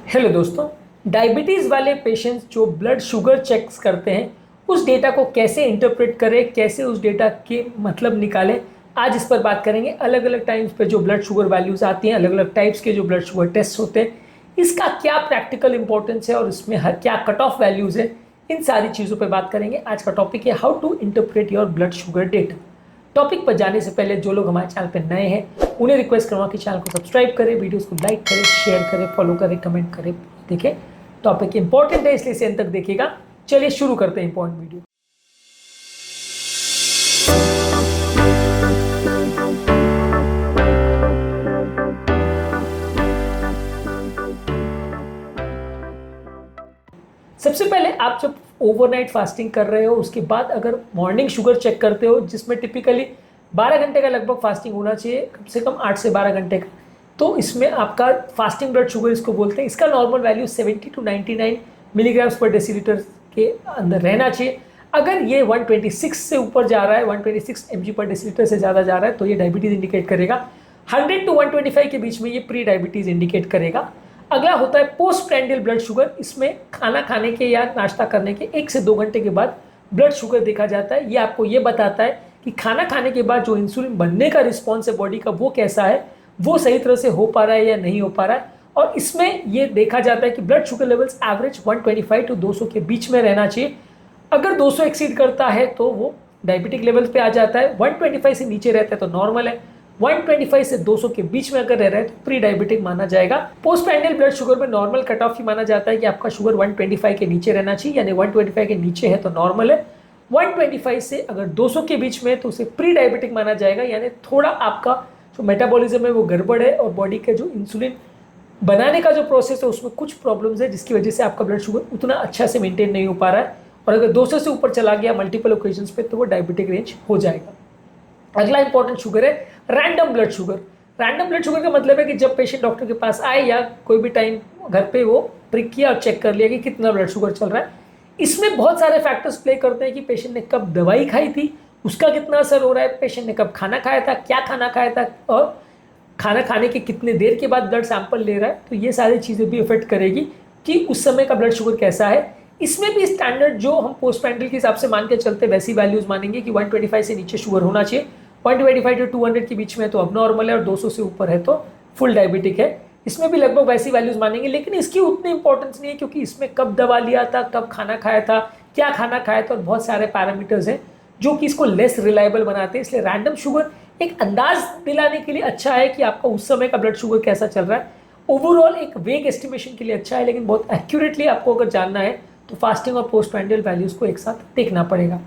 Hello दोस्तों, diabetes वाले patients जो ब्लड शुगर चेक्स करते हैं उस डेटा को कैसे इंटरप्रेट करें, कैसे उस डेटा के मतलब निकालें, आज इस पर बात करेंगे। अलग अलग टाइम्स पे जो ब्लड शुगर वैल्यूज़ आती हैं, अलग अलग टाइप्स के जो ब्लड शुगर टेस्ट होते हैं, इसका क्या प्रैक्टिकल इंपॉर्टेंस है और इसमें हर क्या कट ऑफ वैल्यूज़ है, इन सारी चीज़ों पर बात करेंगे। आज का टॉपिक है how to interpret your blood sugar data. Topic पर जाने से पहले जो लोग हमारे चैनल पर नए हैं उन्हें रिक्वेस्ट करूँगा कि चैनल को सब्सक्राइब करें, वीडियोस को लाइक करें, शेयर करें, फॉलो करें, कमेंट करें। देखें, टॉपिक इंपॉर्टेंट है इसलिए इसे अंत तक देखिएगा। चलिए शुरू करते हैं इंपॉर्टेंट वीडियो। सबसे पहले आप जब ओवरनाइट फास्टिंग कर रहे हो उसके बाद अगर मॉर्निंग शुगर चेक करते हो, जिसमें टिपिकली 12 घंटे का लगभग फास्टिंग होना चाहिए, कम से कम 8 से 12 घंटे का, तो इसमें आपका फास्टिंग ब्लड शुगर इसको बोलते हैं, इसका नॉर्मल वैल्यू 70 टू 99 मिलीग्राम्स पर डेसीलीटर के अंदर रहना चाहिए। अगर ये 126 से ऊपर जा रहा है, 126 mg पर डेसीलीटर से ज़्यादा जा रहा है, तो ये डायबिटीज़ इंडिकेट करेगा। 100 टू 125 के बीच में ये प्री डायबिटीज़ इंडिकेट करेगा। अगला होता है पोस्ट प्रैंडियल ब्लड शुगर। इसमें खाना खाने के या नाश्ता करने के 1 से 2 घंटे के बाद ब्लड शुगर देखा जाता है। ये आपको ये बताता है कि खाना खाने के बाद जो इंसुलिन बनने का रिस्पॉन्स है बॉडी का, वो कैसा है, वो सही तरह से हो पा रहा है या नहीं हो पा रहा है। और इसमें ये देखा जाता है कि blood sugar levels average 125 to 200 के बीच में रहना चाहिए। अगर 200 एक्सीड करता है तो वो डायबिटिक लेवल पे आ जाता है, 125 से नीचे रहता है तो नॉर्मल है, 125 से 200 के बीच में अगर रह रहा है तो प्री डायबिटिक माना जाएगा। पोस्ट प्रैंडियल ब्लड शुगर में नॉर्मल कट ऑफ ही माना जाता है कि आपका शुगर 125 के नीचे रहना चाहिए, यानी 125 के नीचे है तो नॉर्मल है, 125 से अगर 200 के बीच में है तो उसे प्री डायबिटिक माना जाएगा, यानी थोड़ा आपका जो मेटाबॉलिज्म है वो गड़बड़ है और बॉडी के जो इंसुलिन बनाने का जो प्रोसेस है उसमें कुछ प्रॉब्लम्स है, जिसकी वजह से आपका ब्लड शुगर उतना अच्छा से मेंटेन नहीं हो पा रहा है। और अगर 200 से ऊपर चला गया मल्टीपल ओकेजन्स पे तो वो डायबिटिक रेंज हो जाएगा। अगला इंपॉर्टेंट शुगर है random blood sugar. Random blood sugar का मतलब है कि जब पेशेंट डॉक्टर के पास आए या कोई भी टाइम घर पे वो प्रिक किया और चेक कर लिया कि कितना ब्लड शुगर चल रहा है। इसमें बहुत सारे फैक्टर्स प्ले करते हैं कि पेशेंट ने कब दवाई खाई थी, उसका कितना असर हो रहा है, पेशेंट ने कब खाना खाया था, क्या खाना खाया था, और खाना खाने के कितने देर के बाद ब्लड सैंपल ले रहा है। तो ये सारी चीज़ें भी इफेक्ट करेगी कि उस समय का ब्लड शुगर कैसा है। इसमें भी स्टैंडर्ड जो हम पोस्ट प्रैंडियल के हिसाब से मान के चलते वैसी वैल्यूज मानेंगे कि 125 से नीचे शुगर होना चाहिए, 125 टू 200 के बीच में तो अब नॉर्मल है, और 200 से ऊपर है तो फुल डायबिटिक है। इसमें भी लगभग वैसी वैल्यूज मानेंगे, लेकिन इसकी उतनी इंपॉर्टेंस नहीं है क्योंकि इसमें कब दवा लिया था, कब खाना खाया था, क्या खाना खाया था, और बहुत सारे पैरामीटर्स हैं जो कि इसको लेस रिलायबल बनाते हैं। इसलिए रैंडम शुगर एक अंदाज दिलाने के लिए अच्छा है कि आपका उस समय का ब्लड शुगर कैसा चल रहा है। ओवरऑल एक वेग एस्टिमेशन के लिए अच्छा है, लेकिन बहुत एक्यूरेटली आपको अगर जानना है तो फास्टिंग और पोस्ट प्रैंडियल वैल्यूज को एक साथ देखना पड़ेगा।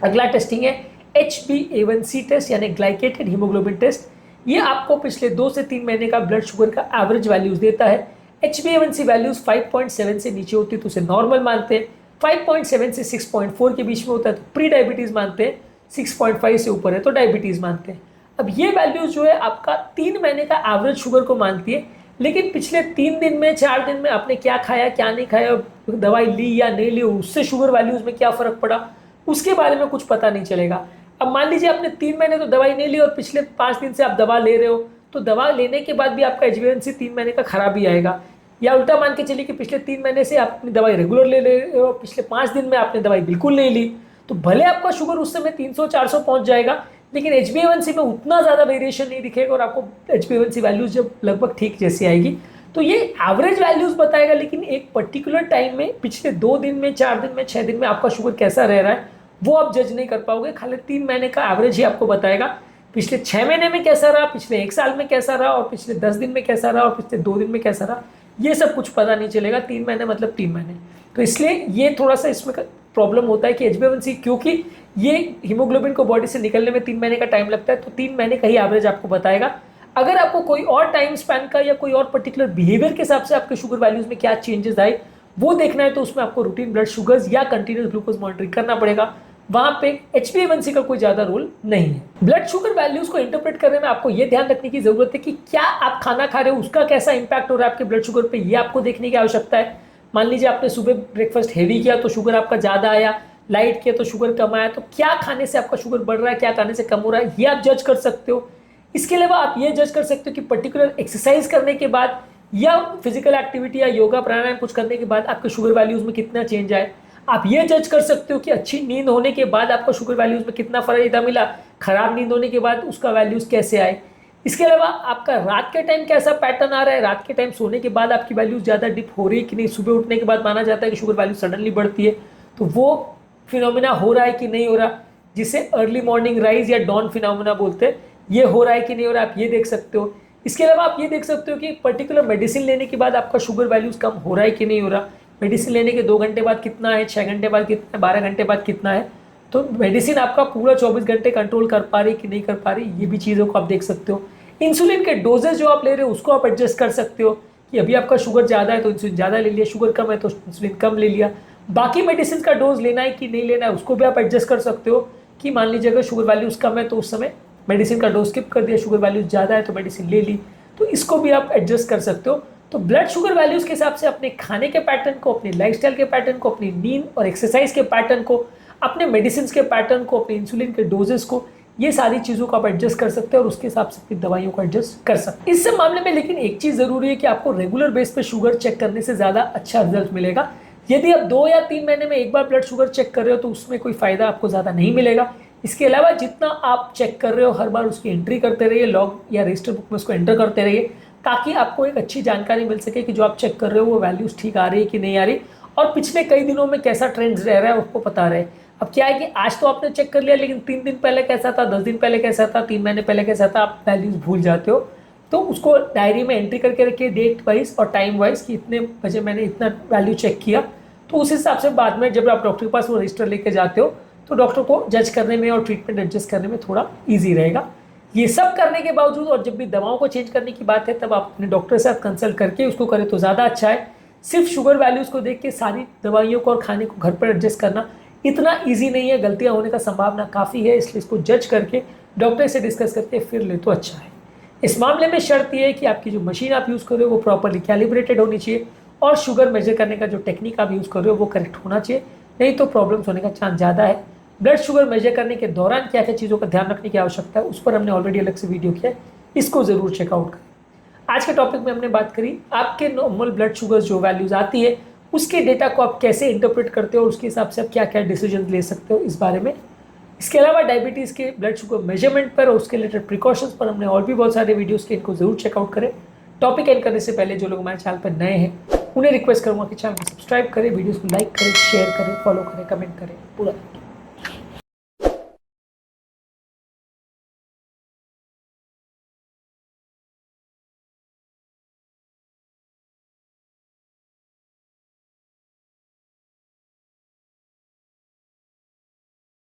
अगला टेस्टिंग है HbA1c टेस्ट, यानी ग्लाइकेटेड हीमोग्लोबिन टेस्ट। ये आपको पिछले 2 से 3 महीने का ब्लड शुगर का एवरेज वैल्यूज देता है। HbA1c वैल्यूज 5.7 से नीचे होती है तो उसे नॉर्मल मानते हैं, 5.7 से 6.4 के बीच में होता है तो प्री डायबिटीज़ मानते हैं, 6.5 से ऊपर है तो डायबिटीज़ मानते हैं। अब ये वैल्यूज जो है आपका 3 महीने का एवरेज शुगर को मानती है, लेकिन पिछले 3 दिन में 4 दिन में आपने क्या खाया क्या नहीं खाया, दवाई ली या नहीं ली, उससे शुगर वैल्यूज में क्या फ़र्क पड़ा, उसके बारे में कुछ पता नहीं चलेगा। अब मान लीजिए आपने 3 महीने तो दवाई नहीं ली और पिछले 5 दिन से आप दवा ले रहे हो, तो दवा लेने के बाद भी आपका HbA1c 3 महीने का खराब ही आएगा। या उल्टा मान के चलिए कि पिछले 3 महीने से आप अपनी दवाई रेगुलर ले रहे हो, पिछले 5 दिन में आपने दवाई बिल्कुल नहीं ली, तो भले आपका शुगर उस समय 300-400 पहुंच जाएगा, लेकिन HbA1c में उतना ज़्यादा वेरिएशन नहीं दिखेगा और आपको HbA1c वैल्यूज जब लगभग ठीक जैसी आएगी तो ये एवरेज वैल्यूज बताएगा। लेकिन एक पर्टिकुलर टाइम में पिछले 2 दिन में, 4 दिन में, 6 दिन में आपका शुगर कैसा रह रहा है वो आप जज नहीं कर पाओगे। खाली 3 महीने का एवरेज ही आपको बताएगा। पिछले 6 महीने में कैसा रहा, पिछले 1 साल में कैसा रहा, और पिछले 10 दिन में कैसा रहा, और पिछले 2 दिन में कैसा रहा, ये सब कुछ पता नहीं चलेगा। 3 महीने मतलब 3 महीने। तो इसलिए ये थोड़ा सा इसमें प्रॉब्लम होता है कि HbA1c, क्योंकि ये हीमोग्लोबिन को बॉडी से निकलने में 3 महीने का टाइम लगता है, तो 3 महीने का ही एवरेज आपको बताएगा। अगर आपको कोई और टाइम स्पैन का या कोई और पर्टिकुलर बिहेवियर के हिसाब से आपके शुगर वैल्यूज में क्या चेंजेस आए वो देखना है, तो उसमें आपको रूटीन ब्लड शुगर्स या कंटिन्यूस ग्लूकोज मॉनिटरिंग करना पड़ेगा। वहां पे HbA1c का कोई ज्यादा रोल नहीं है। ब्लड शुगर वैल्यूज को इंटरप्रेट करने में आपको ये ध्यान रखने की जरूरत है कि क्या आप खाना खा रहे हो उसका कैसा इंपैक्ट हो रहा है आपके ब्लड शुगर पे, ये आपको देखने की आवश्यकता है। मान लीजिए आपने सुबह ब्रेकफास्ट हैवी किया तो शुगर आपका ज्यादा आया, लाइट किया तो शुगर कम आया, तो क्या खाने से आपका शुगर बढ़ रहा है, क्या खाने से कम हो रहा है, ये आप जज कर सकते हो। इसके अलावा आप ये जज कर सकते हो कि पर्टिकुलर एक्सरसाइज करने के बाद या फिजिकल एक्टिविटी या योगा प्राणायाम कुछ करने के बाद आपके शुगर वैल्यूज में कितना चेंज आए। आप ये जज कर सकते हो कि अच्छी नींद होने के बाद आपका शुगर वैल्यूज में कितना फायदा मिला, खराब नींद होने के बाद उसका वैल्यूज कैसे आए। इसके अलावा आपका रात के टाइम कैसा पैटर्न आ रहा है, रात के टाइम सोने के बाद आपकी वैल्यूज ज़्यादा डिप हो रही है कि नहीं, सुबह उठने के बाद माना जाता है कि शुगर वैल्यू सडनली बढ़ती है, तो वो फिनोमिना हो रहा है कि नहीं हो रहा, जिसे अर्ली मॉर्निंग राइज या डॉन फिनोमिना बोलते हैं, ये हो रहा है कि नहीं हो रहा, आप ये देख सकते हो। इसके अलावा आप ये देख सकते हो कि पर्टिकुलर मेडिसिन लेने के बाद आपका शुगर वैल्यूज कम हो रहा है कि नहीं हो रहा, मेडिसिन लेने के 2 घंटे बाद कितना है, 6 घंटे बाद कितना है, 12 घंटे बाद कितना है। तो मेडिसिन आपका पूरा 24 घंटे कंट्रोल कर पा रही कि नहीं कर पा रही, ये भी चीज़ों को आप देख सकते हो। इंसुलिन के डोजेज जो आप ले रहे हो उसको आप एडजस्ट कर सकते हो कि अभी आपका शुगर ज़्यादा है तो इंसुलिन ज़्यादा ले लिया, शुगर कम है तो इंसुलिन कम ले लिया। बाकी मेडिसिन का डोज लेना है कि नहीं लेना है उसको भी आप एडजस्ट कर सकते हो कि मान लीजिए अगर शुगर वैल्यूज कम है तो उस समय मेडिसिन का डोज स्किप कर दिया, शुगर वैल्यूज ज़्यादा है तो मेडिसिन ले ली, तो इसको भी आप एडजस्ट कर सकते हो। तो ब्लड शुगर वैल्यूज के हिसाब से अपने खाने के पैटर्न को, अपने लाइफस्टाइल के पैटर्न को, अपनी नींद और एक्सरसाइज के पैटर्न को, अपने मेडिसिन के पैटर्न को, अपने इंसुलिन के डोजेस को, ये सारी चीज़ों को आप एडजस्ट कर सकते हैं और उसके हिसाब से अपनी दवाइयों को एडजस्ट कर सकते हैं। इस मामले में लेकिन एक चीज़ ज़रूरी है कि आपको रेगुलर बेस पे शुगर चेक करने से ज़्यादा अच्छा रिजल्ट मिलेगा। यदि आप 2 या 3 महीने में एक बार ब्लड शुगर चेक कर रहे हो तो उसमें कोई फ़ायदा आपको ज़्यादा नहीं मिलेगा। इसके अलावा जितना आप चेक कर रहे हो हर बार उसकी एंट्री करते रहिए, लॉग या रजिस्टर बुक में उसको एंटर करते रहिए, ताकि आपको एक अच्छी जानकारी मिल सके कि जो आप चेक कर रहे हो वो वैल्यूज़ ठीक आ रही है कि नहीं आ रही, और पिछले कई दिनों में कैसा ट्रेंड्स रह रहा है उसको पता रहे। अब क्या है कि आज तो आपने चेक कर लिया लेकिन 3 दिन पहले कैसा था, 10 दिन पहले कैसा था, 3 महीने पहले कैसा था, आप वैल्यूज़ भूल जाते हो। तो उसको डायरी में एंट्री करके रखिए डेट वाइज और टाइम वाइज कि इतने बजे मैंने इतना वैल्यू चेक किया, तो उस हिसाब से बाद में जब आप डॉक्टर के पास वो रजिस्टर लेके जाते हो तो डॉक्टर को जज करने में और ट्रीटमेंट एडजस्ट करने में थोड़ा ईजी रहेगा। ये सब करने के बावजूद और जब भी दवाओं को चेंज करने की बात है तब आप अपने डॉक्टर के साथ कंसल्ट करके उसको करें तो ज़्यादा अच्छा है। सिर्फ शुगर वैल्यूज़ को देख के सारी दवाइयों को और खाने को घर पर एडजस्ट करना इतना ईजी नहीं है, गलतियाँ होने का संभावना काफ़ी है, इसलिए इसको जज करके डॉक्टर से डिस्कस करके फिर ले तो अच्छा है। इस मामले में शर्त यह है कि आपकी जो मशीन आप यूज़ कर रहे हो वो प्रॉपरली कैलिब्रेटेड होनी चाहिए और शुगर मेजर करने का जो टेक्निक आप यूज़ कर रहे हो वो करेक्ट होना चाहिए, नहीं तो प्रॉब्लम्स होने का चांस ज़्यादा है। ब्लड शुगर मेजर करने के दौरान क्या क्या चीज़ों का ध्यान रखने की आवश्यकता है उस पर हमने ऑलरेडी अलग से वीडियो किया है, इसको ज़रूर चेकआउट करें। आज के टॉपिक में हमने बात करी आपके नॉर्मल ब्लड शुगर जो वैल्यूज़ आती है उसके डेटा को आप कैसे इंटरप्रेट करते हो और उसके हिसाब से आप क्या क्या डिसीजन ले सकते हो इस बारे में। इसके अलावा डायबिटीज़ के ब्लड शुगर मेजरमेंट पर और उसके रिलेटेड प्रिकॉशंस पर हमने और भी बहुत सारे वीडियोस के, इनको जरूर चेकआउट करें। टॉपिक एंड करने से पहले जो लोग हमारे चैनल पर नए हैं उन्हें रिक्वेस्ट करूँगा कि चैनल को सब्सक्राइब करें, वीडियोज़ को लाइक करें, शेयर करें, फॉलो करें, कमेंट करें, पूरा